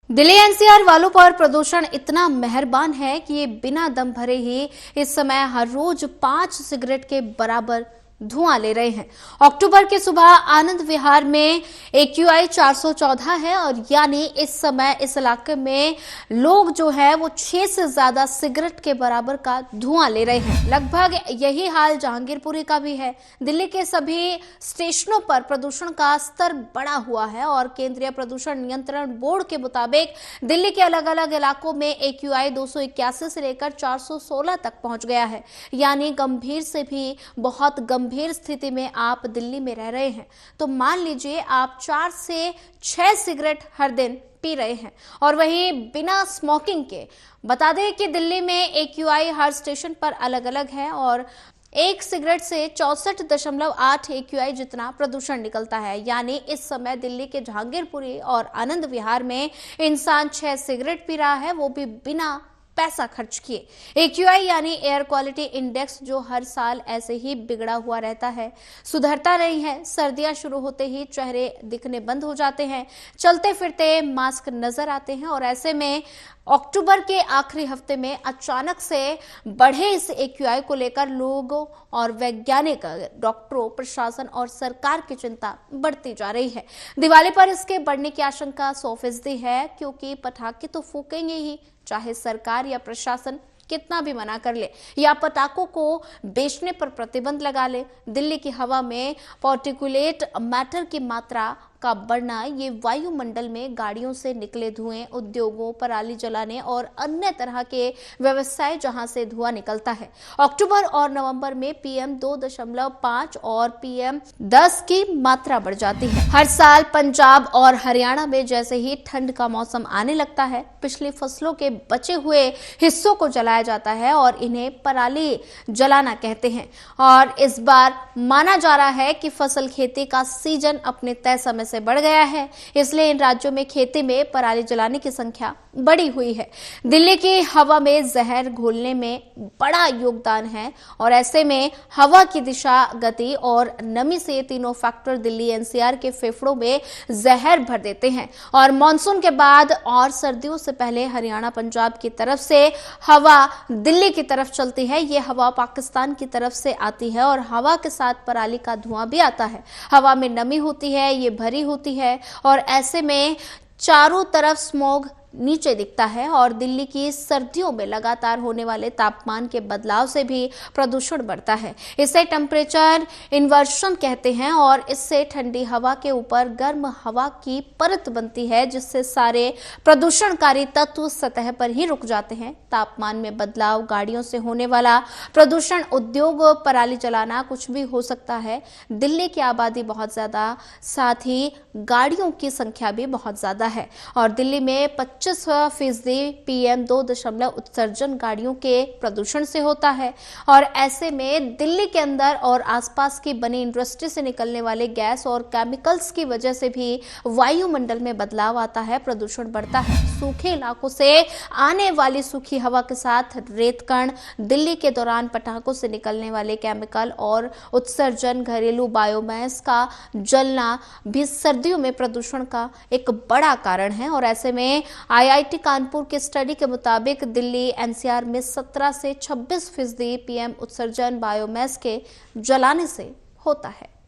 Delhi NCR वालों पर प्रदूषण इतना मेहरबान है कि ये बिना दम भरे ही इस समय हर रोज 5 सिगरेट के बराबर धुआं ले रहे हैं। अक्टूबर की सुबह आनंद विहार में AQI 414 है और यानी इस समय इस इलाके में लोग जो है वो 6 से ज्यादा सिगरेट के बराबर का धुआं ले रहे हैं। लगभग यही हाल जहांगीरपुरी का भी है। दिल्ली के सभी स्टेशनों पर प्रदूषण का स्तर बढ़ा हुआ है और केंद्रीय प्रदूषण नियंत्रण बोर्ड के मुताबिक दिल्ली के अलग अलग इलाकों में AQI 281 से लेकर 416 तक पहुंच गया है। यानी गंभीर से भी बहुत गंभीर स्थिति में आप दिल्ली में रह रहे हैं तो मान लीजिए आप 4 से 6 सिगरेट हर दिन पी रहे हैं और वही बिना स्मोकिंग के। बता दें कि दिल्ली में AQI हर स्टेशन पर अलग अलग है और एक सिगरेट से 64.8 AQI जितना प्रदूषण निकलता है। यानी इस समय दिल्ली के जहांगीरपुरी और आनंद विहार में इंसान 6 सिगरेट पी रहा है, वो भी बिना पैसा खर्च किए। AQI यानी एयर क्वालिटी इंडेक्स, जो हर साल ऐसे ही बिगड़ा हुआ रहता है, सुधरता नहीं है। सर्दियां शुरू होते ही चेहरे दिखने बंद हो जाते हैं, चलते फिरते मास्क नजर आते हैं और ऐसे में अक्टूबर के आखिरी हफ्ते में अचानक से बढ़े इस AQI को लेकर लोगों और वैज्ञानिक, डॉक्टरों, प्रशासन और सरकार की चिंता बढ़ती जा रही है। दिवाली पर इसके बढ़ने की आशंका 100% है, क्योंकि पटाखे तो फूकेंगे ही, चाहे सरकार या प्रशासन कितना भी मना कर ले या पटाखों को बेचने पर प्रतिबंध लगा ले। दिल्ली की हवा में पार्टिकुलेट मैटर की मात्रा का बढ़ना, ये वायुमंडल में गाड़ियों से निकले धुएं, उद्योगों, पराली जलाने और अन्य तरह के व्यवसाय जहां से धुआं निकलता है। अक्टूबर और नवंबर में PM 2.5 और PM 10 की मात्रा बढ़ जाती है। हर साल पंजाब और हरियाणा में जैसे ही ठंड का मौसम आने लगता है, पिछली फसलों के बचे हुए हिस्सों को जलाया जाता है और इन्हें पराली जलाना कहते हैं। और इस बार माना जा रहा है कि फसल खेती का सीजन अपने तय समय से बढ़ गया है, इसलिए इन राज्यों में खेती में पराली जलाने की संख्या बढ़ी हुई है। दिल्ली की हवा में जहर घोलने में बड़ा योगदान है और ऐसे में हवा की दिशा, गति और नमी से तीनों फैक्टर दिल्ली NCR के फेफड़ों में जहर भर देते हैं। और मानसून के बाद और सर्दियों से पहले हरियाणा, पंजाब की तरफ से हवा दिल्ली की तरफ चलती है। ये हवा पाकिस्तान की तरफ से आती है और हवा के साथ पराली का धुआं भी आता है। हवा में नमी होती है, ये भरी होती है और ऐसे में चारों तरफ स्मॉग नीचे दिखता है और दिल्ली की सर्दियों में लगातार होने वाले तापमान के बदलाव से भी प्रदूषण बढ़ता है। इसे टेम्परेचर इन्वर्शन कहते हैं और इससे ठंडी हवा के ऊपर गर्म हवा की परत बनती है, जिससे सारे प्रदूषणकारी तत्व सतह पर ही रुक जाते हैं। तापमान में बदलाव, गाड़ियों से होने वाला प्रदूषण, उद्योग, पराली जलाना, कुछ भी हो सकता है। दिल्ली की आबादी बहुत ज्यादा, साथ ही गाड़ियों की संख्या भी बहुत ज्यादा है और दिल्ली में 25% PM 2 उत्सर्जन गाड़ियों के प्रदूषण से होता है। और ऐसे में दिल्ली के अंदर और आसपास की बनी इंडस्ट्री से निकलने वाले गैस और केमिकल्स की वजह से भी वायुमंडल में बदलाव आता है, प्रदूषण बढ़ता है। सूखे इलाकों से आने वाली सूखी हवा के साथ रेतकण, दिल्ली के दौरान पटाखों से निकलने वाले केमिकल और उत्सर्जन, घरेलू बायोमास का जलना भी सर्दियों में प्रदूषण का एक बड़ा कारण है। और ऐसे में IIT कानपुर के स्टडी के मुताबिक दिल्ली NCR में 17 से 26% PM उत्सर्जन बायोमास के जलाने से होता है।